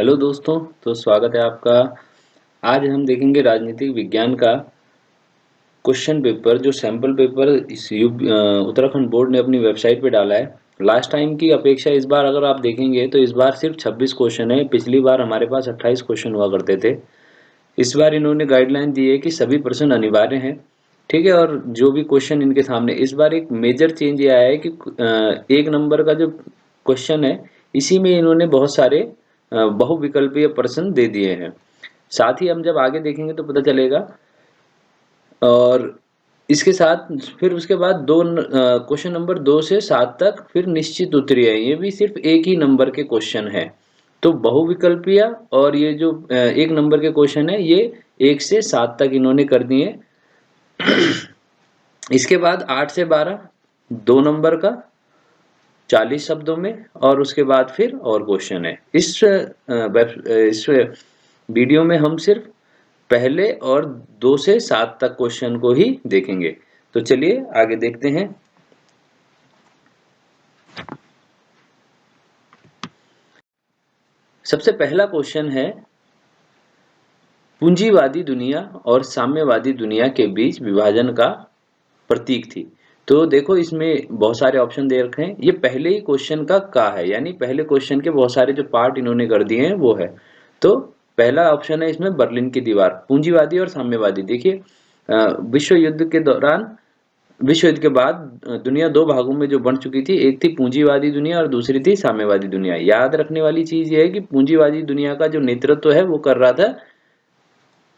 Hello दोस्तों। तो स्वागत है आपका। आज हम देखेंगे राजनीतिक विज्ञान का क्वेश्चन पेपर, जो सैंपल पेपर उत्तराखंड बोर्ड ने अपनी वेबसाइट पे डाला है। लास्ट टाइम की अपेक्षा इस बार अगर आप देखेंगे तो इस बार सिर्फ 26 क्वेश्चन है। पिछली बार हमारे पास 28 क्वेश्चन हुआ करते थे। इस बार इन्होंने गाइडलाइन दी है कि सभी प्रश्न अनिवार्य हैं। ठीक है। और जो भी क्वेश्चन इनके सामने, इस बार एक मेजर चेंज ये आया है कि एक नंबर का जो क्वेश्चन है, इसी में इन्होंने बहुत सारे बहुविकल्पीय प्रश्न दे दिए हैं। साथ ही हम जब आगे देखेंगे तो पता चलेगा। और इसके साथ फिर उसके बाद क्वेश्चन नंबर 2 से 7 तक फिर निश्चित उत्तरीय है। ये भी सिर्फ एक ही नंबर के क्वेश्चन है। तो बहुविकल्पीय और ये जो एक नंबर के क्वेश्चन है, ये 1 से 7 तक इन्होंने कर दिए। इसके बाद 8 से 12 2 नंबर का 40 शब्दों में, और उसके बाद फिर और क्वेश्चन है। इस वीडियो में हम सिर्फ पहले और 2 से 7 तक क्वेश्चन को ही देखेंगे। तो चलिए आगे देखते हैं। सबसे पहला क्वेश्चन है, पूंजीवादी दुनिया और साम्यवादी दुनिया के बीच विभाजन का प्रतीक थी। तो देखो, इसमें बहुत सारे ऑप्शन दे रखे हैं। ये पहले ही क्वेश्चन का है, यानी पहले क्वेश्चन के बहुत सारे जो पार्ट इन्होंने कर दिए हैं वो है। तो पहला ऑप्शन है इसमें, बर्लिन की दीवार। पूंजीवादी और साम्यवादी, देखिए विश्व युद्ध के दौरान, विश्व युद्ध के बाद दुनिया दो भागों में जो बंट चुकी थी। एक थी पूंजीवादी दुनिया और दूसरी थी साम्यवादी दुनिया। याद रखने वाली चीज ये है कि पूंजीवादी दुनिया का जो नेतृत्व है वो कर रहा था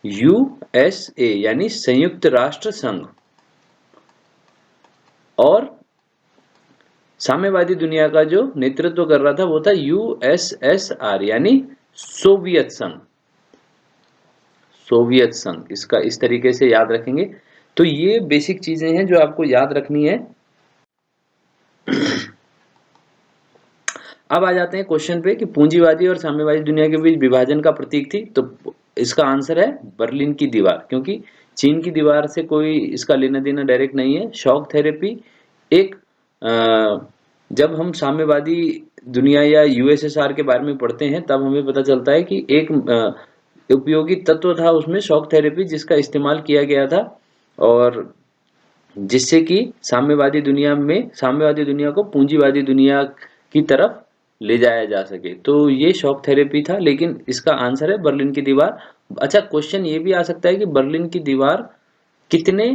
यूएसए, यानी संयुक्त राष्ट्र संघ। और साम्यवादी दुनिया का जो नेतृत्व कर रहा था वो था यूएसएसआर, यानी सोवियत संघ। सोवियत संघ, इसका इस तरीके से याद रखेंगे। तो ये बेसिक चीजें हैं जो आपको याद रखनी है। अब आ जाते हैं क्वेश्चन पे कि पूंजीवादी और साम्यवादी दुनिया के बीच विभाजन का प्रतीक थी। तो इसका आंसर है बर्लिन की दीवार, क्योंकि चीन की दीवार से कोई इसका लेना देना डायरेक्ट नहीं है। शॉक थेरेपी एक जब हम साम्यवादी दुनिया या यूएसएसआर के बारे में पढ़ते हैं तब हमें पता चलता है कि एक उपयोगी तत्व था उसमें शॉक थेरेपी, जिसका इस्तेमाल किया गया था, और जिससे कि साम्यवादी दुनिया को पूंजीवादी दुनिया की तरफ ले जाया जा सके। तो ये शॉक थेरेपी था, लेकिन इसका आंसर है बर्लिन की दीवार। अच्छा, क्वेश्चन ये भी आ सकता है कि बर्लिन की दीवार कितने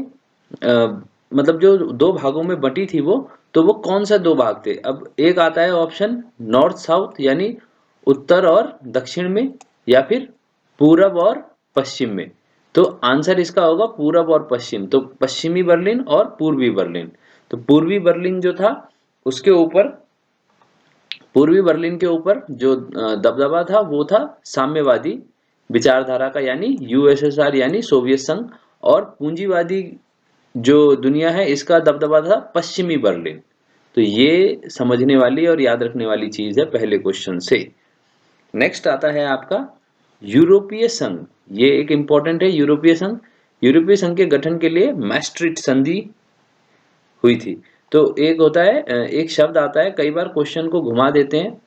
मतलब जो दो भागों में बटी थी वो कौन सा दो भाग थे। अब एक आता है ऑप्शन नॉर्थ साउथ, यानी उत्तर और दक्षिण में, या फिर पूरब और पश्चिम में। तो आंसर इसका होगा पूरब और पश्चिम। तो पश्चिमी बर्लिन और पूर्वी बर्लिन। तो पूर्वी बर्लिन जो था उसके ऊपर, पूर्वी बर्लिन के ऊपर जो दबदबा था वो था साम्यवादी विचारधारा का, यानी यूएसएसआर यानी सोवियत संघ। और पूंजीवादी जो दुनिया है इसका दबदबा था पश्चिमी बर्लिन। तो ये समझने वाली और याद रखने वाली चीज है पहले क्वेश्चन से। नेक्स्ट आता है आपका यूरोपीय संघ। ये एक इंपॉर्टेंट है, यूरोपीय संघ। यूरोपीय संघ के गठन के लिए मैस्ट्रिक्ट संधि हुई थी। तो एक होता है, एक शब्द आता है, कई बार क्वेश्चन को घुमा देते हैं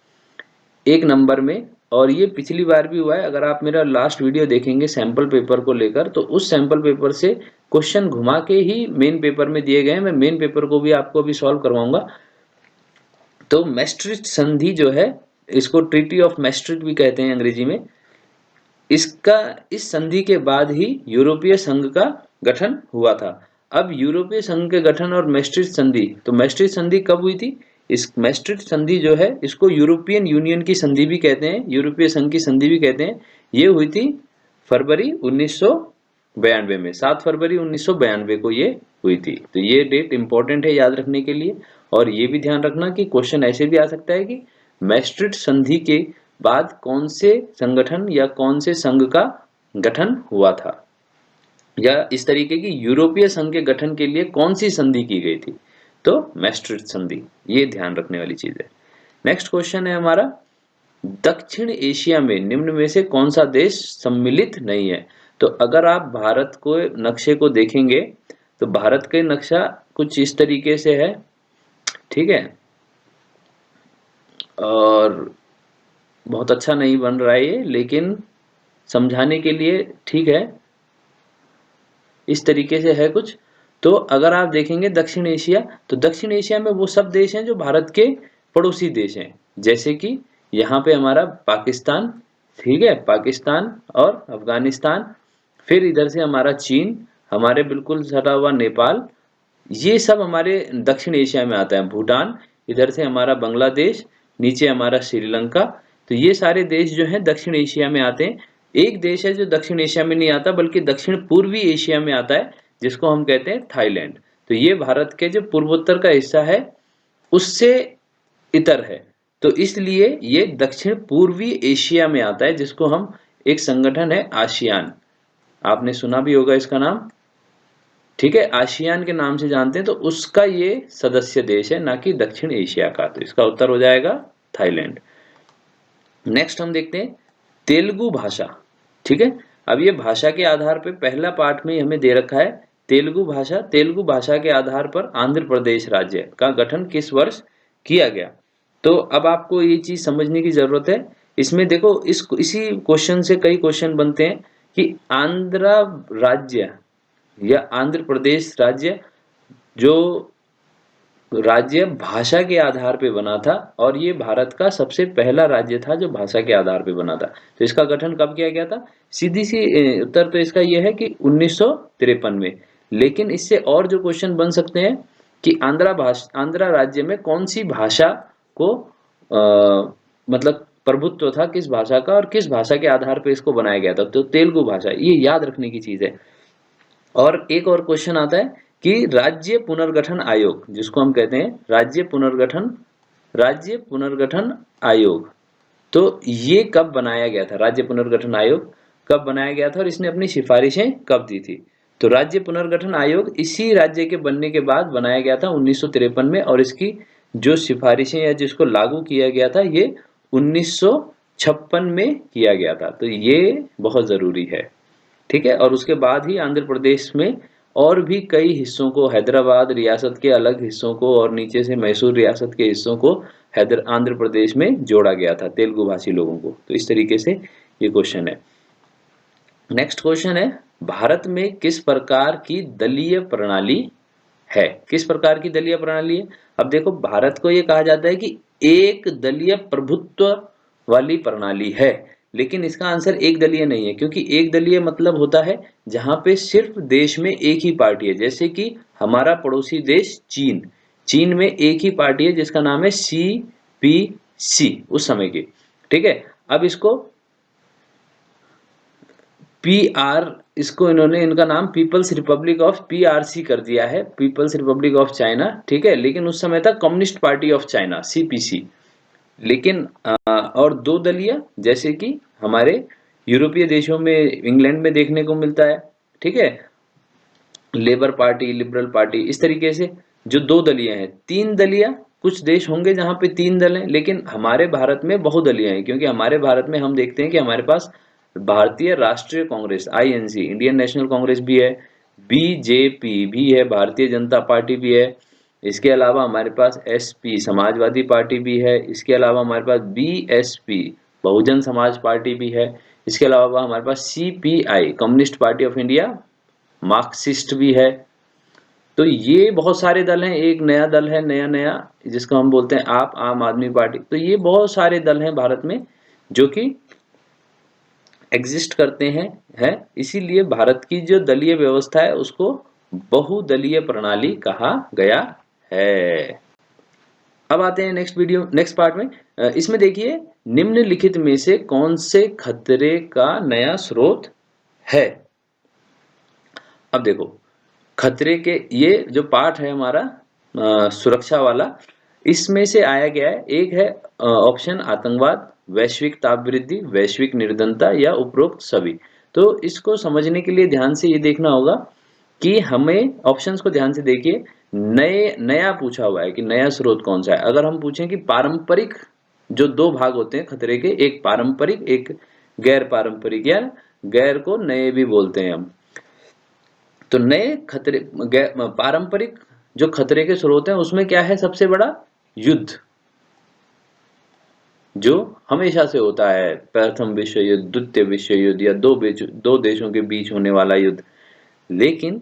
एक नंबर में, और ये पिछली बार भी हुआ है। अगर आप मेरा लास्ट वीडियो देखेंगे सैंपल पेपर को लेकर, तो उस सैंपल पेपर से क्वेश्चन घुमा के ही मेन पेपर में दिए गए हैं। मैं मेन पेपर को भी आपको अभी सॉल्व करवाऊंगा। तो मैस्ट्रिक्ट संधि जो है, इसको ट्रीटी ऑफ मैस्ट्रिक्ट भी कहते हैं अंग्रेजी में। इस संधि के बाद ही यूरोपीय संघ का गठन हुआ था। अब यूरोपीय संघ के गठन और मैस्ट्रिक्ट संधि, तो मैस्ट्रिक्ट संधि कब हुई थी? इस मैस्ट्रिक्ट संधि जो है इसको यूरोपियन यूनियन की संधि भी कहते हैं, यूरोपीय संघ की संधि भी कहते हैं। ये हुई थी फरवरी 1992 में, 7 फरवरी 1992 को ये हुई थी। तो ये डेट इंपॉर्टेंट है याद रखने के लिए। और ये भी ध्यान रखना कि क्वेश्चन ऐसे भी आ सकता है कि मैस्ट्रिक्ट संधि के बाद कौन से संगठन या कौन से संघ का गठन हुआ था, या इस तरीके की यूरोपीय संघ के गठन के लिए कौन सी संधि की गई थी। तो मैस्ट्रिक्ट संधि, ये ध्यान रखने वाली चीज है। नेक्स्ट क्वेश्चन है हमारा, दक्षिण एशिया में निम्न में से कौन सा देश सम्मिलित नहीं है। तो अगर आप भारत को नक्शे को देखेंगे तो भारत का नक्शा कुछ इस तरीके से है, ठीक है। और बहुत अच्छा नहीं बन रहा है ये, लेकिन समझाने के लिए ठीक है, इस तरीके से है कुछ। तो अगर आप देखेंगे दक्षिण एशिया, तो दक्षिण एशिया में वो सब देश हैं जो भारत के पड़ोसी देश हैं, जैसे कि यहाँ पे हमारा पाकिस्तान, ठीक है, पाकिस्तान और अफगानिस्तान, फिर इधर से हमारा चीन, हमारे बिल्कुल सटा हुआ नेपाल, ये सब हमारे दक्षिण एशिया में आता है। भूटान, इधर से हमारा बांग्लादेश, नीचे हमारा श्रीलंका। तो ये सारे देश जो हैं दक्षिण एशिया में आते हैं। एक देश है जो दक्षिण एशिया में नहीं आता बल्कि दक्षिण पूर्वी एशिया में आता है, जिसको हम कहते हैं थाईलैंड। तो ये भारत के जो पूर्वोत्तर का हिस्सा है उससे इतर है, तो इसलिए ये दक्षिण पूर्वी एशिया में आता है, जिसको हम, एक संगठन है आसियान, आपने सुना भी होगा इसका नाम, ठीक है, आसियान के नाम से जानते हैं। तो उसका ये सदस्य देश है, ना कि दक्षिण एशिया का। तो इसका उत्तर हो जाएगा थाईलैंड। नेक्स्ट हम देखते हैं तेलुगु भाषा, ठीक है। अब ये भाषा के आधार पे पहला पार्ट में हमें दे रखा है तेलुगु भाषा। तेलुगु भाषा के आधार पर आंध्र प्रदेश राज्य का गठन किस वर्ष किया गया। तो अब आपको ये चीज समझने की जरूरत है। इसमें देखो, इसी क्वेश्चन से कई क्वेश्चन बनते हैं कि आंध्र राज्य या आंध्र प्रदेश राज्य जो राज्य भाषा के आधार पे बना था, और ये भारत का सबसे पहला राज्य था जो भाषा के आधार पे बना था। तो इसका गठन कब किया गया था? सीधी सी उत्तर तो इसका ये है कि 1953 में। लेकिन इससे और जो क्वेश्चन बन सकते हैं कि आंध्रा राज्य में कौन सी भाषा को मतलब प्रभुत्व था किस भाषा का, और किस भाषा के आधार पे इसको बनाया गया था। तो तेलुगु भाषा, ये याद रखने की चीज है। और एक और क्वेश्चन आता है कि राज्य पुनर्गठन आयोग, जिसको हम कहते हैं राज्य पुनर्गठन आयोग, तो ये कब बनाया गया था? राज्य पुनर्गठन आयोग कब बनाया गया था और इसने अपनी सिफारिशें कब दी थी? तो राज्य पुनर्गठन आयोग इसी राज्य के बनने के बाद बनाया गया था 1953 में, और इसकी जो सिफारिशें या जिसको लागू किया गया था ये 1956 में किया गया था। तो ये बहुत जरूरी है, ठीक है। और उसके बाद ही आंध्र प्रदेश में और भी कई हिस्सों को, हैदराबाद रियासत के अलग हिस्सों को और नीचे से मैसूर रियासत के हिस्सों को आंध्र प्रदेश में जोड़ा गया था तेलुगु भाषी लोगों को। तो इस तरीके से ये क्वेश्चन है। नेक्स्ट क्वेश्चन है भारत में किस प्रकार की दलीय प्रणाली है? किस प्रकार की दलीय प्रणाली है? अब देखो, भारत को ये कहा जाता है कि एक दलीय प्रभुत्व वाली प्रणाली है, लेकिन इसका आंसर एक दलीय नहीं है, क्योंकि एक दलीय मतलब होता है जहां पे सिर्फ देश में एक ही पार्टी है। जैसे कि हमारा पड़ोसी देश चीन, चीन में एक ही पार्टी है जिसका नाम है CPC उस समय की, ठीक है। अब इसको PR, इसको इन्होंने, इनका नाम पीपल्स रिपब्लिक ऑफ PRC कर दिया है, पीपल्स रिपब्लिक ऑफ चाइना, ठीक है। लेकिन उस समय था communist party of China, CPC। लेकिन और दो दलीय, जैसे कि हमारे यूरोपीय देशों में, इंग्लैंड में देखने को मिलता है, ठीक है, लेबर पार्टी, लिबरल पार्टी, इस तरीके से जो दो दलीय हैं। तीन दलीय कुछ देश होंगे जहां पे तीन दल हैं, लेकिन हमारे भारत में बहुदलीय हैं, क्योंकि हमारे भारत में हम देखते हैं कि हमारे पास भारतीय राष्ट्रीय Congress INC, Indian national Congress भी है, BJP भी है, भारतीय जनता पार्टी भी है, इसके अलावा हमारे पास SP समाजवादी पार्टी भी है, इसके अलावा हमारे पास BSP बहुजन समाज पार्टी भी है, इसके अलावा हमारे पास CPI communist party of India, Marxist भी है। तो ये बहुत सारे दल हैं। एक नया दल है, नया नया, जिसको हम बोलते हैं आम आदमी पार्टी। तो ये बहुत सारे दल हैं भारत में जो कि एग्जिस्ट करते हैं इसीलिए भारत की जो दलीय व्यवस्था है उसको बहुदलीय प्रणाली कहा गया है। अब आते हैं नेक्स्ट पार्ट में। इसमें देखिए, निम्नलिखित में से कौन से खतरे का नया स्रोत है? अब देखो, खतरे के ये जो पार्ट है हमारा सुरक्षा वाला, इसमें से आया गया है, एक है ऑप्शन आतंकवाद, वैश्विक ताप वृद्धि, वैश्विक निर्धनता, या उपरोक्त सभी। तो इसको समझने के लिए ध्यान से ये देखना होगा कि हमें ऑप्शंस को ध्यान से देखिए। नया पूछा हुआ है कि नया स्रोत कौन सा है। अगर हम पूछें कि पारंपरिक, जो दो भाग होते हैं खतरे के, एक पारंपरिक एक गैर पारंपरिक, या गैर को नए भी बोलते हैं हम। तो नए खतरे, पारंपरिक जो खतरे के स्रोत हैं उसमें क्या है? सबसे बड़ा युद्ध, जो हमेशा से होता है, प्रथम विश्व युद्ध, द्वितीय विश्व युद्ध या दो देशों के बीच होने वाला युद्ध। लेकिन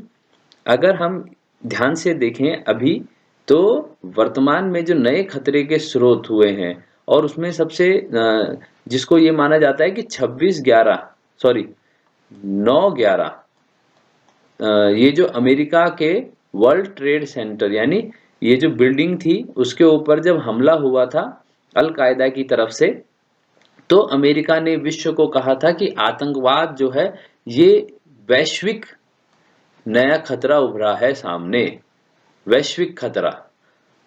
अगर हम ध्यान से देखें अभी, तो वर्तमान में जो नए खतरे के स्रोत हुए हैं, और उसमें सबसे जिसको ये माना जाता है कि 9/11 ये जो अमेरिका के वर्ल्ड ट्रेड सेंटर, यानी ये जो बिल्डिंग थी उसके ऊपर जब हमला हुआ था अल कायदा की तरफ से, तो अमेरिका ने विश्व को कहा था कि आतंकवाद जो है ये वैश्विक नया खतरा उभरा है सामने, वैश्विक खतरा।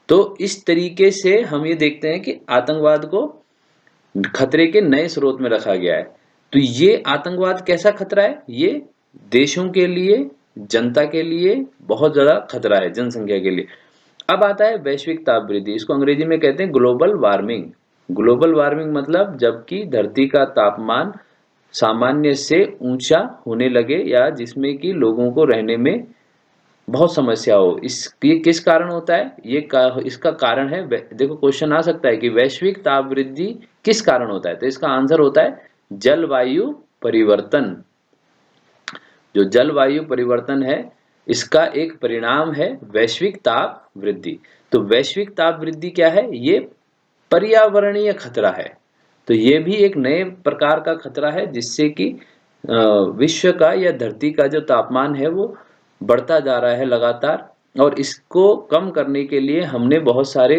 तो इस तरीके से हम ये देखते हैं कि आतंकवाद को खतरे के नए स्रोत में रखा गया है। तो ये आतंकवाद कैसा खतरा है? ये देशों के लिए, जनता के लिए बहुत ज्यादा खतरा है, जनसंख्या के लिए। अब आता है वैश्विक ताप वृद्धि, इसको अंग्रेजी में कहते हैं ग्लोबल वार्मिंग। ग्लोबल वार्मिंग मतलब जबकि धरती का तापमान सामान्य से ऊंचा होने लगे, या जिसमें कि लोगों को रहने में बहुत समस्या हो। ये किस कारण होता है? इसका कारण है, देखो क्वेश्चन आ सकता है कि वैश्विक ताप वृद्धि किस कारण होता है, तो इसका आंसर होता है जलवायु परिवर्तन। जो जलवायु परिवर्तन है, इसका एक परिणाम है वैश्विक ताप वृद्धि। तो वैश्विक ताप वृद्धि क्या है? ये पर्यावरणीय खतरा है। तो ये भी एक नए प्रकार का खतरा है, जिससे कि विश्व का या धरती का जो तापमान है वो बढ़ता जा रहा है लगातार। और इसको कम करने के लिए हमने बहुत सारे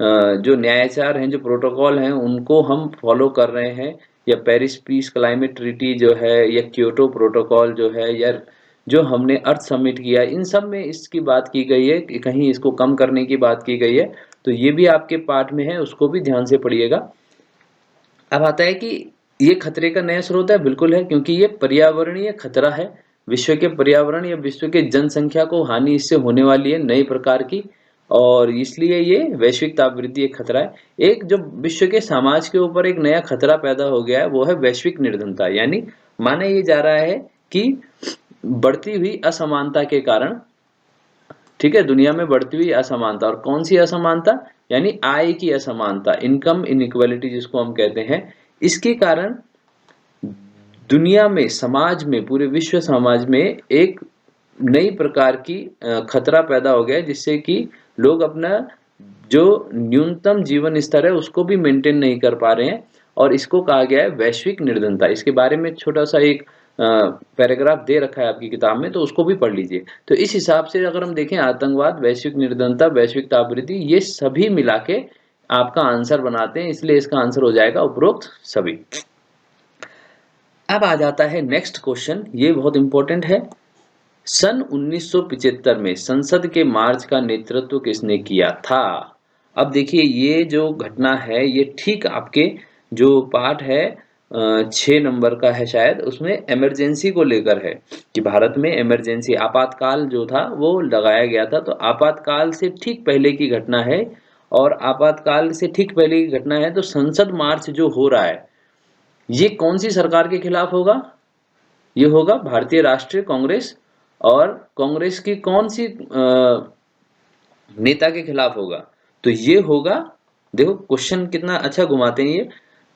जो न्यायाचार हैं, जो प्रोटोकॉल हैं, उनको हम फॉलो कर रहे हैं। या पेरिस पीस क्लाइमेट ट्रीटी जो है, या क्योटो प्रोटोकॉल जो है, या जो हमने अर्थ समिट किया, इन सब में इसकी बात की गई है कि कहीं इसको कम करने की बात की गई है। तो ये भी आपके पाठ में है, उसको भी ध्यान से पढ़िएगा। अब आता है कि ये खतरे का नया स्रोत है, बिल्कुल है, क्योंकि ये पर्यावरणीय खतरा है। विश्व के पर्यावरण या विश्व के जनसंख्या को हानि इससे होने वाली है नई प्रकार की, और इसलिए ये वैश्विक ताप वृद्धि एक खतरा है। एक जो विश्व के समाज के ऊपर एक नया खतरा पैदा हो गया है, वो है वैश्विक निर्धनता। यानी माना ये जा रहा है कि बढ़ती हुई असमानता के कारण, ठीक है, दुनिया में बढ़ती हुई असमानता, और कौन सी असमानता? यानी आय की असमानता, इनकम इनइक्वालिटी जिसको हम कहते हैं, इसके कारण दुनिया में, समाज में, पूरे विश्व समाज में एक नई प्रकार की खतरा पैदा हो गया है, जिससे कि लोग अपना जो न्यूनतम जीवन स्तर है उसको भी मेंटेन नहीं कर पा रहे हैं, और इसको कहा गया है वैश्विक निर्धनता। इसके बारे में छोटा सा एक पैराग्राफ दे रखा है आपकी किताब में, तो उसको भी पढ़ लीजिए। तो इस हिसाब से अगर हम देखें, आतंकवाद, वैश्विक निर्धनता, वैश्विक तापवृद्धि, ये सभी मिला के आपका आंसर बनाते हैं, इसलिए इसका आंसर हो जाएगा उपरोक्त सभी। अब आ जाता है नेक्स्ट क्वेश्चन, ये बहुत इंपॉर्टेंट है। सन 1975 में संसद के मार्च का नेतृत्व किसने किया था? अब देखिए, ये जो घटना है ये ठीक आपके जो पाठ है 6 नंबर का है शायद, उसमें इमरजेंसी को लेकर है कि भारत में इमरजेंसी, आपातकाल जो था वो लगाया गया था। तो आपातकाल से ठीक पहले की घटना है, और आपातकाल से ठीक पहले की घटना है, तो संसद मार्च जो हो रहा है ये कौन सी सरकार के खिलाफ होगा? ये होगा भारतीय राष्ट्रीय कांग्रेस, और कांग्रेस की कौन सी नेता के खिलाफ होगा? तो ये होगा, देखो क्वेश्चन कितना अच्छा घुमाते हैं ये,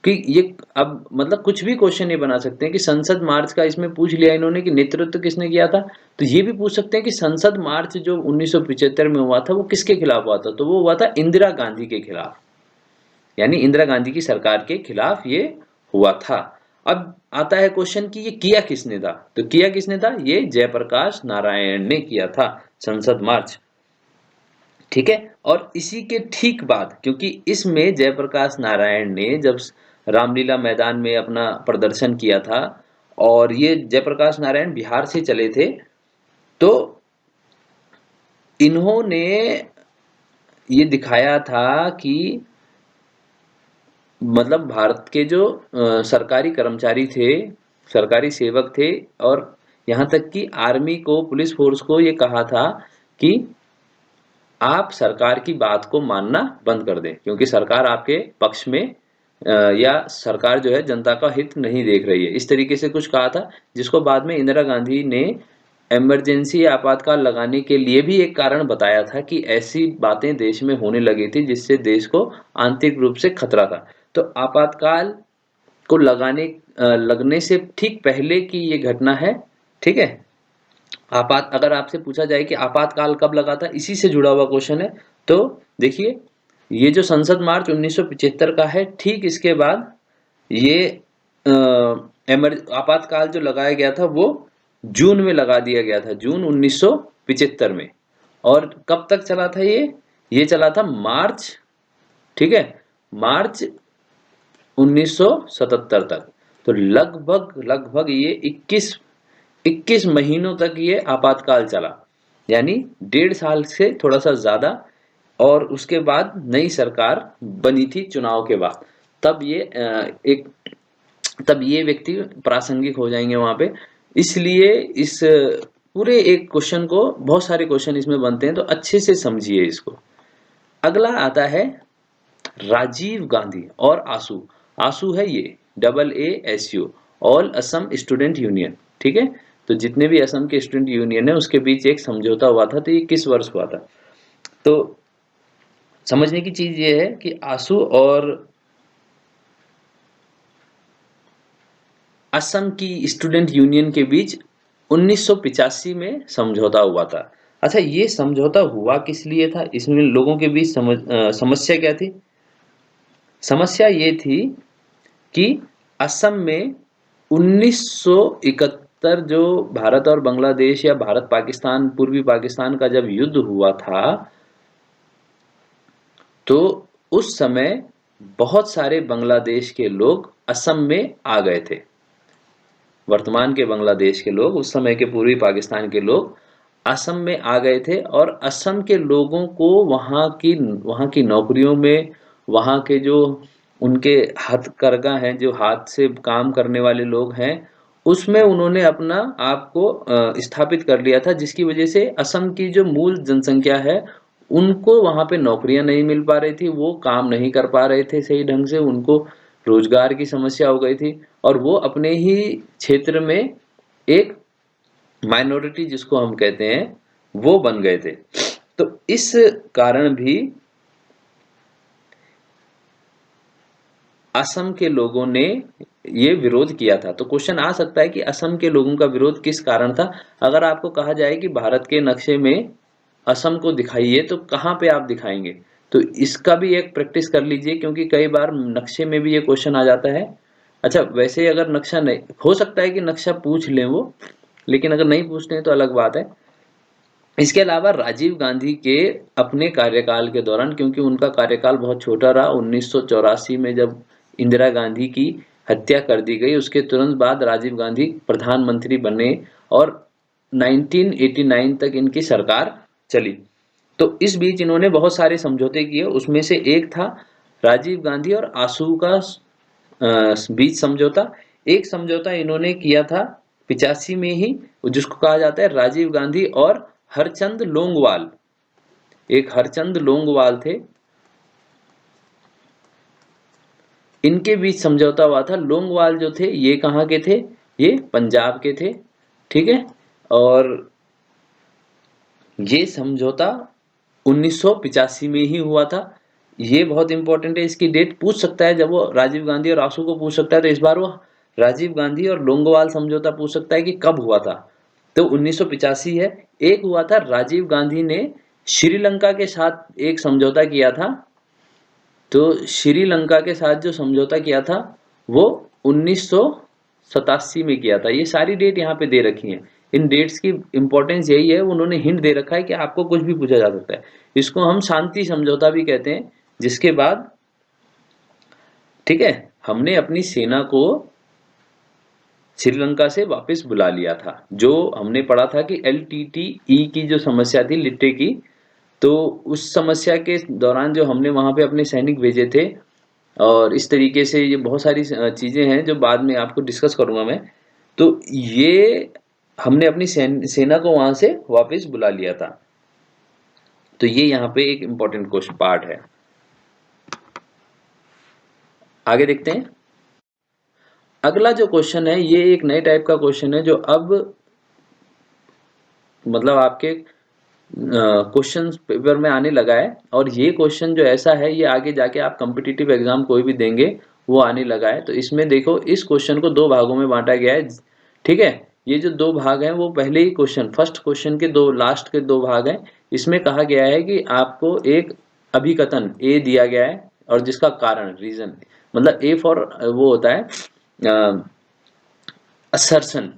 कि ये अब मतलब कुछ भी क्वेश्चन ये बना सकते हैं कि संसद मार्च का इसमें पूछ लिया इन्होंने कि नेतृत्व किसने किया था, तो ये भी पूछ सकते हैं कि संसद मार्च जो 1975 में हुआ था वो किसके खिलाफ हुआ था? तो वो हुआ था इंदिरा गांधी के खिलाफ, यानी इंदिरा गांधी की सरकार के खिलाफ ये हुआ था। अब आता है क्वेश्चन कि ये किया किसने था? तो किया किसने था? ये जयप्रकाश नारायण ने किया था संसद मार्च, ठीक है। और इसी के ठीक बाद, क्योंकि इसमें जयप्रकाश नारायण ने जब रामलीला मैदान में अपना प्रदर्शन किया था, और ये जयप्रकाश नारायण बिहार से चले थे, तो इन्होंने ये दिखाया था कि मतलब भारत के जो सरकारी कर्मचारी थे, सरकारी सेवक थे, और यहाँ तक कि आर्मी को, पुलिस फोर्स को ये कहा था कि आप सरकार की बात को मानना बंद कर दें, क्योंकि सरकार आपके पक्ष में या सरकार जो है जनता का हित नहीं देख रही है, इस तरीके से कुछ कहा था, जिसको बाद में इंदिरा गांधी ने इमरजेंसी या आपातकाल लगाने के लिए भी एक कारण बताया था कि ऐसी बातें देश में होने लगी थी जिससे देश को आंतरिक रूप से खतरा था। तो आपातकाल को लगने से ठीक पहले की ये घटना है, ठीक है। अगर आपसे पूछा जाए कि आपातकाल कब लगा था, इसी से जुड़ा हुआ क्वेश्चन है। तो देखिए, ये जो संसद मार्च 1975 का है, ठीक इसके बाद ये आपातकाल जो लगाया गया था वो जून में लगा दिया गया था, जून 1975 में। और कब तक चला था ये चला था मार्च, ठीक है, मार्च 1977 तक। तो लगभग ये 21 महीनों तक ये आपातकाल चला, यानी 1.5 साल से थोड़ा सा ज्यादा। और उसके बाद नई सरकार बनी थी चुनाव के बाद, तब ये व्यक्ति प्रासंगिक हो जाएंगे वहां पे। इसलिए इस पूरे एक क्वेश्चन को, बहुत सारे क्वेश्चन इसमें बनते हैं, तो अच्छे से समझिए इसको। अगला आता है राजीव गांधी और आसू। आसू है ये AASU, all Assam student union, ठीक है। तो जितने भी असम के स्टूडेंट यूनियन है उसके बीच एक समझौता हुआ था। तो ये किस वर्ष हुआ था? तो समझने की चीज ये है कि आसू और असम की स्टूडेंट यूनियन के बीच 1985 में समझौता हुआ था। अच्छा, ये समझौता हुआ किस लिए था? इसमें लोगों के बीच समस्या क्या थी? समस्या ये थी कि असम में 1971 जो भारत और बांग्लादेश या भारत पाकिस्तान, पूर्वी पाकिस्तान का जब युद्ध हुआ था, तो उस समय बहुत सारे बांग्लादेश के लोग असम में आ गए थे। वर्तमान के बांग्लादेश के लोग, उस समय के पूर्वी पाकिस्तान के लोग असम में आ गए थे। और असम के लोगों को वहाँ की नौकरियों में, वहाँ के जो उनके हथकरघा हैं, जो हाथ से काम करने वाले लोग हैं, उसमें उन्होंने अपना आप को स्थापित कर लिया था, जिसकी वजह से असम की जो मूल जनसंख्या है उनको वहाँ पे नौकरियां नहीं मिल पा रही थी, वो काम नहीं कर पा रहे थे सही ढंग से, उनको रोजगार की समस्या हो गई थी। और वो अपने ही क्षेत्र में एक माइनॉरिटी जिसको हम कहते हैं वो बन गए थे। तो इस कारण भी असम के लोगों ने ये विरोध किया था। तो क्वेश्चन आ सकता है कि असम के लोगों का विरोध किस कारण था? अगर आपको कहा जाए कि भारत के नक्शे में असम को दिखाइए, तो कहाँ पे आप दिखाएंगे? तो इसका भी एक प्रैक्टिस कर लीजिए, क्योंकि कई बार नक्शे में भी ये क्वेश्चन आ जाता है। अच्छा, वैसे अगर नक्शा नहीं, हो सकता है कि नक्शा पूछ लें वो, लेकिन अगर नहीं पूछते हैं तो अलग बात है। इसके अलावा राजीव गांधी के अपने कार्यकाल के दौरान, क्योंकि उनका कार्यकाल बहुत छोटा रहा, 1984 में जब इंदिरा गांधी की हत्या कर दी गई, उसके तुरंत बाद राजीव गांधी प्रधानमंत्री बने और 1989 तक इनकी सरकार चली। तो इस बीच इन्होंने बहुत सारे समझौते किए, उसमें से एक था राजीव गांधी और आसू का बीच समझौता। एक समझौता इन्होंने किया था 85 में ही, जिसको कहा जाता है राजीव गांधी और हरचंद लोंगवाल। एक हरचंद लोंगवाल थे, इनके बीच समझौता हुआ था। लोंगवाल जो थे ये कहाँ के थे? ये पंजाब के थे, ठीक है। और ये समझौता 1985 में ही हुआ था। ये बहुत इंपॉर्टेंट है, इसकी डेट पूछ सकता है। जब वो राजीव गांधी और आसू को पूछ सकता है, तो इस बार वो राजीव गांधी और लोंगोवाल समझौता पूछ सकता है कि कब हुआ था। तो 1985 है। एक हुआ था राजीव गांधी ने श्रीलंका के साथ एक समझौता किया था। तो श्रीलंका के साथ जो समझौता किया था वो 1987 में किया था। ये सारी डेट यहाँ पे दे रखी हैं। इन डेट्स की इंपॉर्टेंस यही है, उन्होंने हिंट दे रखा है कि आपको कुछ भी पूछा जा सकता है। इसको हम शांति समझौता भी कहते हैं, जिसके बाद, ठीक है, हमने अपनी सेना को श्रीलंका से वापस बुला लिया था। जो हमने पढ़ा था कि LTTE की जो समस्या थी, लिट्टे की, तो उस समस्या के दौरान जो हमने वहां पे अपने सैनिक भेजे थे, और इस तरीके से ये बहुत सारी चीजें हैं जो बाद में आपको डिस्कस करूंगा मैं। तो ये हमने अपनी सेना को वहां से वापस बुला लिया था। तो ये यहाँ पे एक इंपॉर्टेंट क्वेश्चन पार्ट है। आगे देखते हैं। अगला जो क्वेश्चन है ये एक नए टाइप का क्वेश्चन है, जो अब मतलब आपके क्वेश्चन पेपर में आने लगा है। और ये क्वेश्चन जो ऐसा है, ये आगे जाके आप कॉम्पिटिटिव एग्जाम कोई भी देंगे वो आने लगा है। तो इसमें देखो इस क्वेश्चन को दो भागों में बांटा गया है, ठीक है। ये जो दो भाग हैं वो पहले ही क्वेश्चन, फर्स्ट क्वेश्चन के दो लास्ट के दो भाग हैं। इसमें कहा गया है कि आपको एक अभिकथन ए दिया गया है और जिसका कारण रीजन, मतलब ए फॉर वो होता है असर्शन,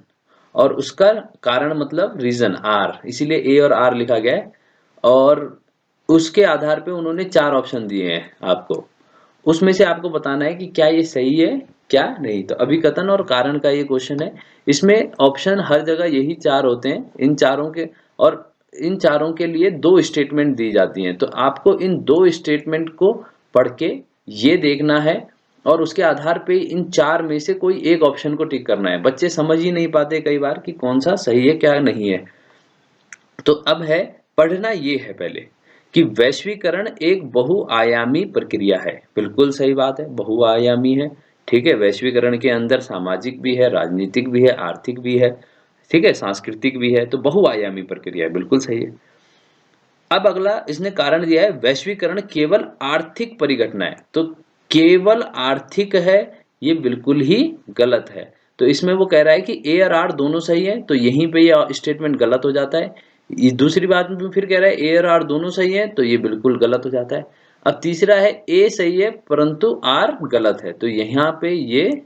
और उसका कारण मतलब रीजन आर, इसीलिए ए और आर लिखा गया है। और उसके आधार पे उन्होंने चार ऑप्शन दिए हैं आपको, उसमें से आपको बताना है कि क्या ये सही है क्या नहीं। तो अभिकथन और कारण का ये क्वेश्चन है। इसमें ऑप्शन हर जगह यही चार होते हैं, इन चारों के, और इन चारों के लिए दो स्टेटमेंट दी जाती हैं। तो आपको इन दो स्टेटमेंट को पढ़ के ये देखना है और उसके आधार पे इन चार में से कोई एक ऑप्शन को टिक करना है। बच्चे समझ ही नहीं पाते कई बार कि कौन सा सही है क्या नहीं है। तो अब है पढ़ना, ये है पहले कि वैश्वीकरण एक बहुआयामी प्रक्रिया है। बिल्कुल सही बात है, बहुआयामी है, ठीक है। वैश्वीकरण के अंदर सामाजिक भी है, राजनीतिक भी है, आर्थिक भी है, ठीक है, सांस्कृतिक भी है। तो बहुआयामी प्रक्रिया है, बिल्कुल सही है। अब अगला इसने कारण दिया है, वैश्वीकरण केवल आर्थिक परिघटना है। तो केवल आर्थिक है, ये बिल्कुल ही गलत है। तो इसमें वो कह रहा है कि ए और आर दोनों सही है, तो यहीं पे ये स्टेटमेंट गलत हो जाता है। ये दूसरी बात में फिर कह रहा है ए और आर दोनों सही है, तो ये बिल्कुल गलत हो जाता है। अब तीसरा है ए सही है परंतु आर गलत है, तो यहाँ पे ये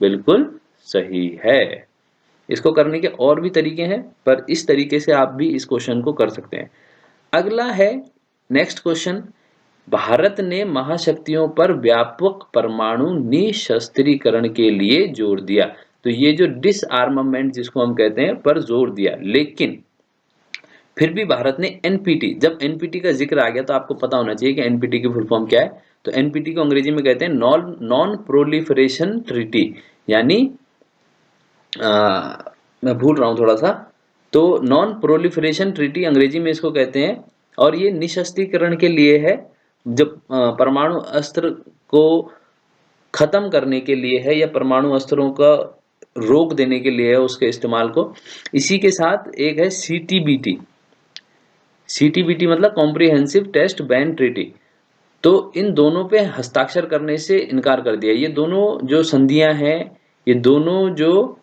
बिल्कुल सही है। इसको करने के और भी तरीके हैं, पर इस तरीके से आप भी इस क्वेश्चन को कर सकते हैं। अगला है नेक्स्ट क्वेश्चन, भारत ने महाशक्तियों पर व्यापक परमाणु निशस्त्रीकरण के लिए जोर दिया। तो ये जो डिसआर्मामेंट जिसको हम कहते हैं पर जोर दिया, लेकिन फिर भी भारत ने एनपीटी, जब एनपीटी का जिक्र आ गया तो आपको पता होना चाहिए कि एनपीटी की फुल फॉर्म क्या है। तो एनपीटी को अंग्रेजी में कहते हैं नॉन प्रोलिफरेशन ट्रीटी, यानी मैं भूल रहा हूं थोड़ा सा। तो नॉन प्रोलिफरेशन ट्रीटी अंग्रेजी में इसको कहते हैं, और ये निशस्त्रीकरण के लिए है, जब परमाणु अस्त्र को खत्म करने के लिए है या परमाणु अस्त्रों का रोक देने के लिए है उसके इस्तेमाल को। इसी के साथ एक है सीटीबीटी, सीटीबीटी मतलब कॉम्प्रिहेंसिव टेस्ट बैन ट्रीटी। तो इन दोनों पे हस्ताक्षर करने से इनकार कर दिया। ये दोनों जो संधियां हैं, ये दोनों जो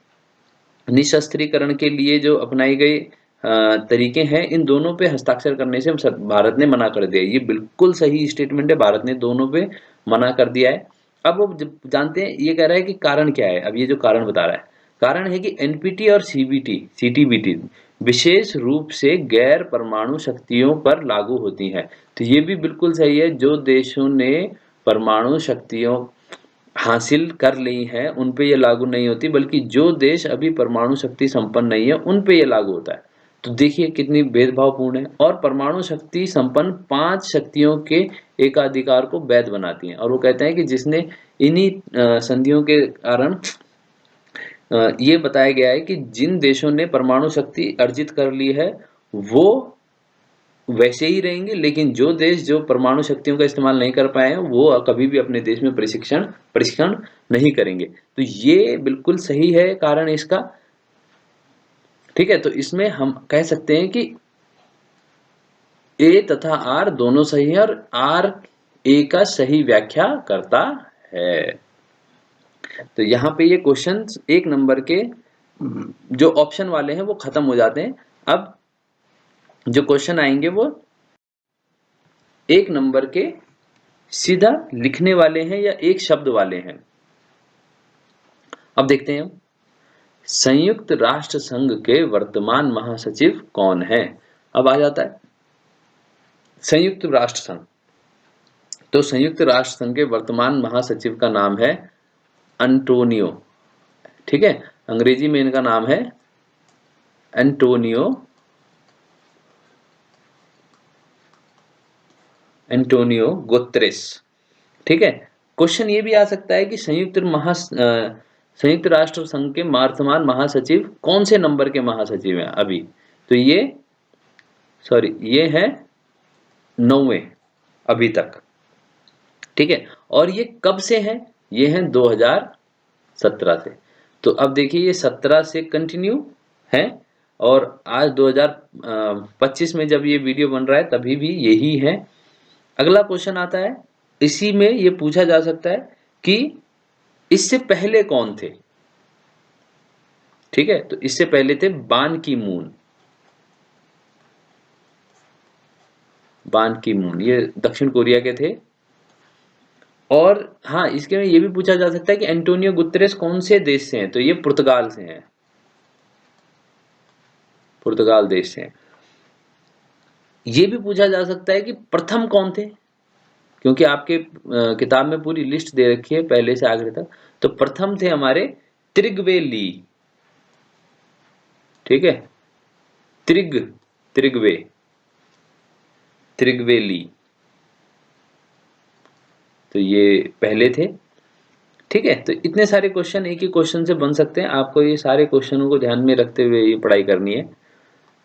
निशस्त्रीकरण के लिए जो अपनाई गई तरीके हैं, इन दोनों पे हस्ताक्षर करने से भारत ने मना कर दिया। ये बिल्कुल सही स्टेटमेंट है, भारत ने दोनों पे मना कर दिया है। अब वो जानते हैं, ये कह रहा है कि कारण क्या है। अब ये जो कारण बता रहा है, कारण है कि एनपीटी और सीबीटी सीटीबीटी विशेष रूप से गैर परमाणु शक्तियों पर लागू होती हैं। तो ये भी बिल्कुल सही है, जो देशों ने परमाणु शक्तियों हासिल कर ली है उन पे ये लागू नहीं होती, बल्कि जो देश अभी परमाणु शक्ति संपन्न नहीं है उन पे ये लागू होता है। तो देखिए कितनी भेदभावपूर्ण है। और परमाणु शक्ति संपन्न 5 शक्तियों के एकाधिकार को वैध बनाती हैं, और वो कहते हैं कि जिसने इन्हीं संधियों के कारण ये बताया गया है कि जिन देशों ने परमाणु शक्ति अर्जित कर ली है वो वैसे ही रहेंगे, लेकिन जो देश जो परमाणु शक्तियों का इस्तेमाल नहीं कर पाए हैं वो कभी भी अपने देश में प्रशिक्षण नहीं करेंगे। तो ये बिल्कुल सही है कारण इसका, ठीक है। तो इसमें हम कह सकते हैं कि ए तथा आर दोनों सही है और आर ए का सही व्याख्या करता है। तो यहाँ पे ये क्वेश्चन एक नंबर के जो ऑप्शन वाले हैं वो खत्म हो जाते हैं। अब जो क्वेश्चन आएंगे वो एक नंबर के सीधा लिखने वाले हैं या एक शब्द वाले हैं। अब देखते हैं हम, संयुक्त राष्ट्र संघ के वर्तमान महासचिव कौन है। अब आ जाता है संयुक्त राष्ट्र संघ। तो संयुक्त राष्ट्र संघ के वर्तमान महासचिव का नाम है एंटोनियो, ठीक है। अंग्रेजी में इनका नाम है एंटोनियो गुतेरेस, ठीक है। क्वेश्चन ये भी आ सकता है कि संयुक्त राष्ट्र संघ के वर्तमान महासचिव कौन से नंबर के महासचिव हैं अभी। तो ये है 9वें अभी तक, ठीक है। और ये कब से हैं, ये हैं 2017 से। तो अब देखिए ये 17 से कंटिन्यू है और आज 2025 में जब ये वीडियो बन रहा है तभी भी यही है। अगला क्वेश्चन आता है, इसी में ये पूछा जा सकता है कि इससे पहले कौन थे? ठीक है, तो इससे पहले थे बान की मून। बान की मून ये दक्षिण कोरिया के थे। और हाँ, इसके में ये भी पूछा जा सकता है कि एंटोनियो गुतेरेस कौन से देश से हैं? तो ये पुर्तगाल से हैं, पुर्तगाल देश से हैं। ये भी पूछा जा सकता है कि प्रथम कौन थे, क्योंकि आपके किताब में पूरी लिस्ट दे रखी है पहले से आखिर तक। तो प्रथम थे हमारे त्रिगवे ली। ठीक है, त्रिगवे त्रिगवे ली, तो ये पहले थे। ठीक है, तो इतने सारे क्वेश्चन एक ही क्वेश्चन से बन सकते हैं। आपको ये सारे क्वेश्चनों को ध्यान में रखते हुए ये पढ़ाई करनी है।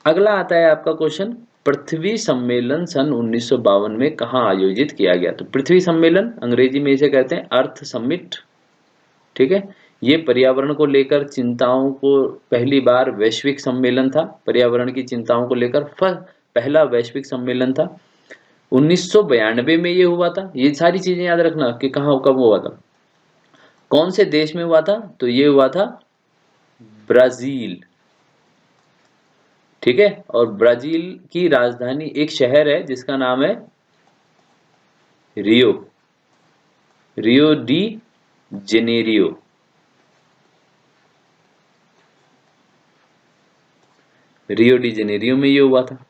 अगला आता है आपका क्वेश्चन, पृथ्वी सम्मेलन सन 1952 में कहाँ आयोजित किया गया? तो पृथ्वी सम्मेलन अंग्रेजी में इसे कहते हैं अर्थ समिट। ठीक है, ये पर्यावरण को लेकर चिंताओं को पहली बार वैश्विक सम्मेलन था। पर्यावरण की चिंताओं को लेकर पहला वैश्विक सम्मेलन था। 1992 में ये हुआ था। ये सारी चीजें याद रखना कि कहाँ कब हुआ था, कौन से देश में हुआ था। तो ये हुआ था ब्राजील। ठीक है, और ब्राजील की राजधानी एक शहर है जिसका नाम है Rio, Rio de Janeiro. Rio de Janeiro में ये हुआ था।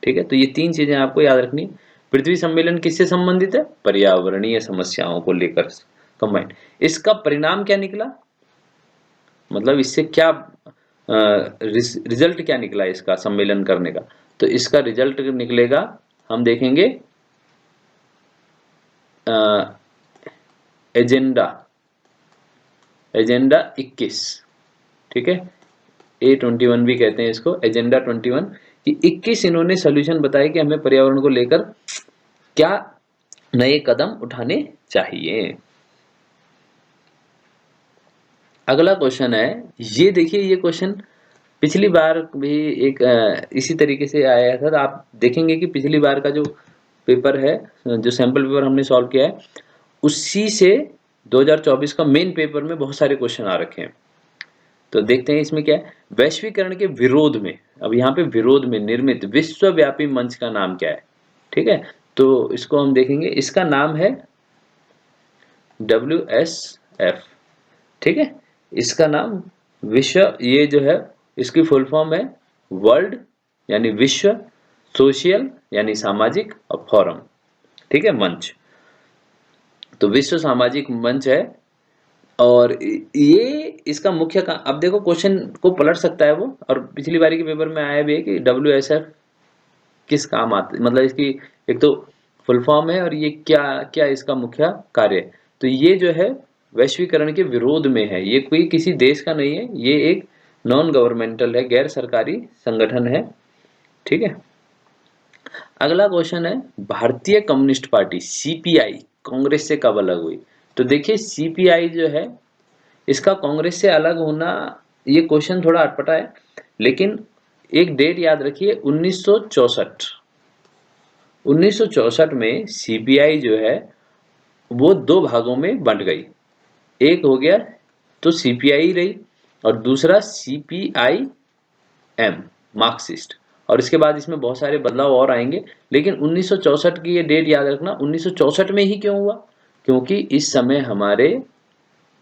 ठीक है, तो ये तीन चीजें आपको याद रखनी। पृथ्वी सम्मेलन किससे संबंधित है? पर्यावरणीय समस्याओं को लेकर कंबाइंड। इसका परिणाम क्या निकला, मतलब इससे क्या रिजल्ट क्या निकला इसका सम्मेलन करने का? तो इसका रिजल्ट निकलेगा, हम देखेंगे एजेंडा, एजेंडा 21। ठीक है, A21 भी कहते हैं इसको, एजेंडा 21 कि 21 इन्होंने सोल्यूशन बताए कि हमें पर्यावरण को लेकर क्या नए कदम उठाने चाहिए। अगला क्वेश्चन है, ये देखिए, ये क्वेश्चन पिछली बार भी एक इसी तरीके से आया था। तो आप देखेंगे कि पिछली बार का जो पेपर है, जो सैंपल पेपर हमने सॉल्व किया है, उसी से 2024 का मेन पेपर में बहुत सारे क्वेश्चन आ रखे हैं। तो देखते हैं इसमें क्या है। वैश्वीकरण के विरोध में, अब यहाँ पे विरोध में निर्मित विश्वव्यापी मंच का नाम क्या है? ठीक है, तो इसको हम देखेंगे। इसका नाम है WSF। ठीक है, इसका नाम विश्व, ये जो है इसकी फुल फॉर्म है वर्ल्ड यानी विश्व, सोशल यानी सामाजिक, और फोरम। ठीक है, मंच। तो विश्व सामाजिक मंच है। और ये इसका मुख्य अब देखो क्वेश्चन को पलट सकता है वो, और पिछली बारी के पेपर में आया भी है कि WSF किस काम आता है, मतलब इसकी एक तो फुल फॉर्म है और ये क्या क्या इसका मुख्य कार्य है। तो ये जो है वैश्वीकरण के विरोध में है, ये कोई किसी देश का नहीं है, ये एक नॉन गवर्नमेंटल है, गैर सरकारी संगठन है। ठीक है, अगला क्वेश्चन है, भारतीय कम्युनिस्ट पार्टी CPI कांग्रेस से कब अलग हुई? तो देखिए CPI जो है इसका कांग्रेस से अलग होना, ये क्वेश्चन थोड़ा अटपटा है, लेकिन एक डेट याद रखिए 1964। 1964 में CPI जो है वो दो भागों में बंट गई। एक हो गया तो CPI रही, और दूसरा CPIM मार्क्सिस्ट। और इसके बाद इसमें बहुत सारे बदलाव और आएंगे, लेकिन 1964 की ये डेट याद रखना। 1964 में ही क्यों हुआ? क्योंकि इस समय हमारे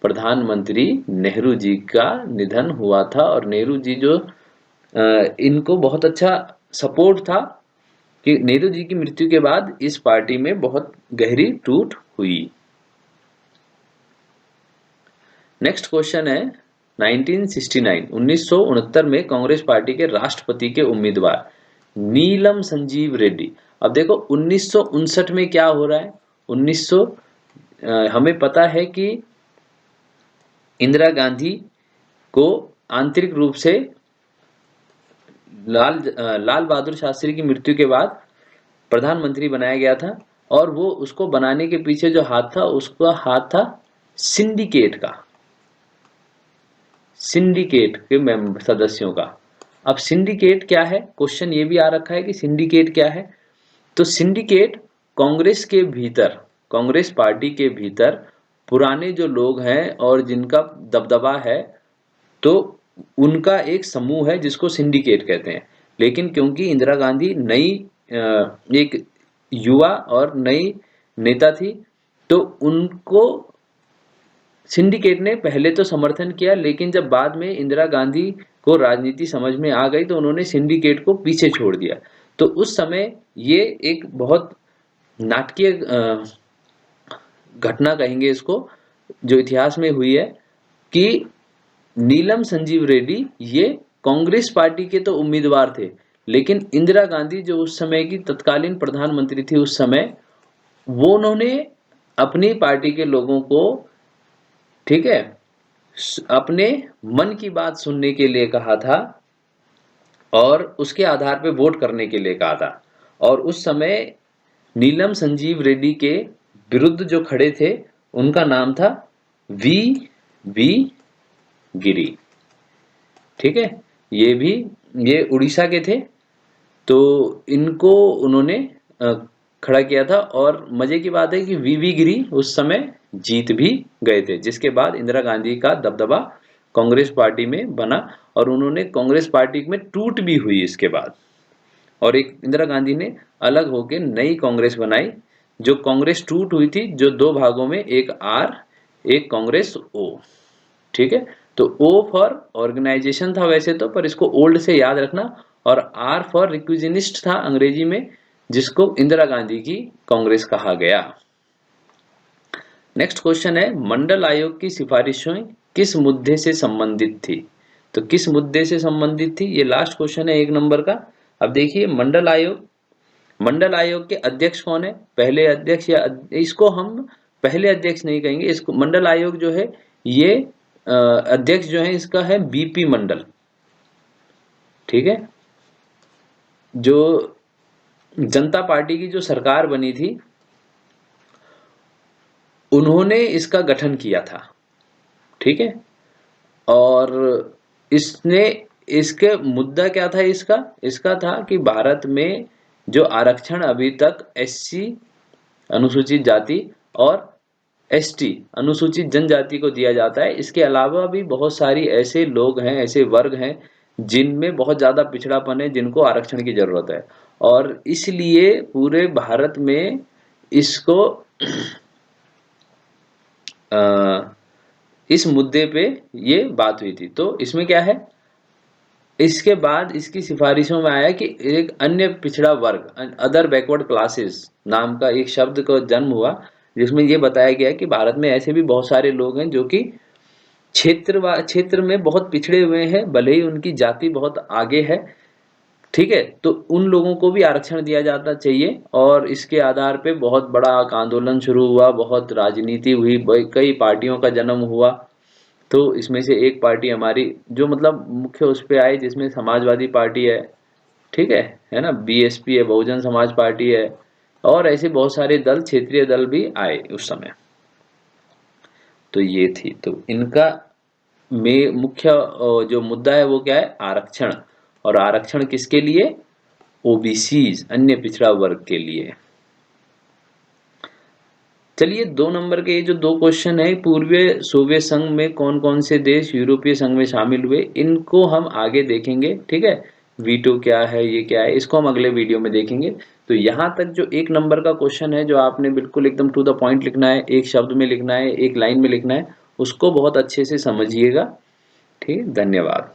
प्रधानमंत्री नेहरू जी का निधन हुआ था, और नेहरू जी जो इनको बहुत अच्छा सपोर्ट था कि नेहरू जी की मृत्यु के बाद इस पार्टी में बहुत गहरी टूट हुई। नेक्स्ट क्वेश्चन है 1969 में कांग्रेस पार्टी के राष्ट्रपति के उम्मीदवार नीलम संजीव रेड्डी। अब देखो 1959 में क्या हो रहा है। 1900 हमें पता है कि इंदिरा गांधी को आंतरिक रूप से लाल बहादुर शास्त्री की मृत्यु के बाद प्रधानमंत्री बनाया गया था, और वो उसको बनाने के पीछे जो हाथ था, उसका हाथ था सिंडिकेट का, सिंडिकेट के सदस्यों का। अब सिंडिकेट क्या है, क्वेश्चन ये भी आ रखा है कि सिंडिकेट क्या है। तो सिंडिकेट कांग्रेस के भीतर, कांग्रेस पार्टी के भीतर पुराने जो लोग हैं और जिनका दबदबा है, तो उनका एक समूह है जिसको सिंडिकेट कहते हैं। लेकिन क्योंकि इंदिरा गांधी नई एक युवा और नई नेता थी, तो उनको सिंडिकेट ने पहले तो समर्थन किया, लेकिन जब बाद में इंदिरा गांधी को राजनीति समझ में आ गई तो उन्होंने सिंडिकेट को पीछे छोड़ दिया। तो उस समय ये एक बहुत नाटकीय घटना कहेंगे इसको, जो इतिहास में हुई है, कि नीलम संजीव रेड्डी ये कांग्रेस पार्टी के तो उम्मीदवार थे, लेकिन इंदिरा गांधी जो उस समय की तत्कालीन प्रधानमंत्री थी उस समय, वो उन्होंने अपनी पार्टी के लोगों को, ठीक है, अपने मन की बात सुनने के लिए कहा था और उसके आधार पे वोट करने के लिए कहा था। और उस समय नीलम संजीव रेड्डी के विरुद्ध जो खड़े थे उनका नाम था वी गिरी, ठीक है। ये उड़ीसा के थे, तो इनको उन्होंने खड़ा किया था। और मजे की बात है कि वी गिरी उस समय जीत भी गए थे, जिसके बाद इंदिरा गांधी का दबदबा कांग्रेस पार्टी में बना और उन्होंने कांग्रेस पार्टी में टूट भी हुई इसके बाद। और एक इंदिरा गांधी ने अलग होकर नई कांग्रेस बनाई, जो कांग्रेस टूट हुई थी, जो दो भागों में, एक आर एक कांग्रेस ओ, ठीक है। तो ओ फॉर ऑर्गेनाइजेशन था वैसे तो, पर इसको ओल्ड से याद रखना। और आर फॉर रिक्विजिनिस्ट था अंग्रेजी में, जिसको इंदिरा गांधी की कांग्रेस कहा गया। नेक्स्ट क्वेश्चन है, मंडल आयोग की सिफारिशें किस मुद्दे से संबंधित थी? तो किस मुद्दे से संबंधित थी, ये लास्ट क्वेश्चन है 1 नंबर का। अब देखिए, मंडल आयोग के अध्यक्ष कौन है? पहले अध्यक्ष, या इसको हम पहले अध्यक्ष नहीं कहेंगे, इसको मंडल आयोग जो है, ये अध्यक्ष जो है इसका है बीपी मंडल, ठीक है। जो जनता पार्टी की जो सरकार बनी थी, उन्होंने इसका गठन किया था, ठीक है। और इसके मुद्दा क्या था इसका था कि भारत में जो आरक्षण अभी तक एससी अनुसूचित जाति और एसटी अनुसूचित जनजाति को दिया जाता है, इसके अलावा भी बहुत सारी ऐसे लोग हैं, ऐसे वर्ग हैं जिनमें बहुत ज्यादा पिछड़ापन है, जिनको आरक्षण की जरूरत है। और इसलिए पूरे भारत में इसको इस मुद्दे पे ये बात हुई थी। तो इसमें क्या है, इसके बाद इसकी सिफारिशों में आया कि एक अन्य पिछड़ा वर्ग, अदर बैकवर्ड क्लासेस नाम का एक शब्द का जन्म हुआ, जिसमें यह बताया गया कि भारत में ऐसे भी बहुत सारे लोग हैं जो कि क्षेत्र में बहुत पिछड़े हुए हैं, भले ही उनकी जाति बहुत आगे है, ठीक है। तो उन लोगों को भी आरक्षण दिया जाता चाहिए। और इसके आधार पे बहुत बड़ा आंदोलन शुरू हुआ, बहुत राजनीति हुई, कई पार्टियों का जन्म हुआ। तो इसमें से एक पार्टी हमारी जो मतलब मुख्य उस पे आई, जिसमें समाजवादी पार्टी है, ठीक है ना, बीएसपी है, बहुजन समाज पार्टी है, और ऐसे बहुत सारे दल, क्षेत्रीय दल भी आए उस समय। तो ये थी, तो इनका में मुख्य जो मुद्दा है वो क्या है, आरक्षण। और आरक्षण किसके लिए? ओबीसीज, अन्य पिछड़ा वर्ग के लिए। चलिए 2 नंबर के ये जो 2 क्वेश्चन है, पूर्वीय सोवियत संघ में कौन कौन से देश यूरोपीय संघ में शामिल हुए, इनको हम आगे देखेंगे, ठीक है। वीटो क्या है, ये क्या है, इसको हम अगले वीडियो में देखेंगे। तो यहाँ तक जो 1 नंबर का क्वेश्चन है, जो आपने बिल्कुल एकदम टू द पॉइंट लिखना है, एक शब्द में लिखना है, एक लाइन में लिखना है, उसको बहुत अच्छे से समझिएगा, ठीक है। धन्यवाद।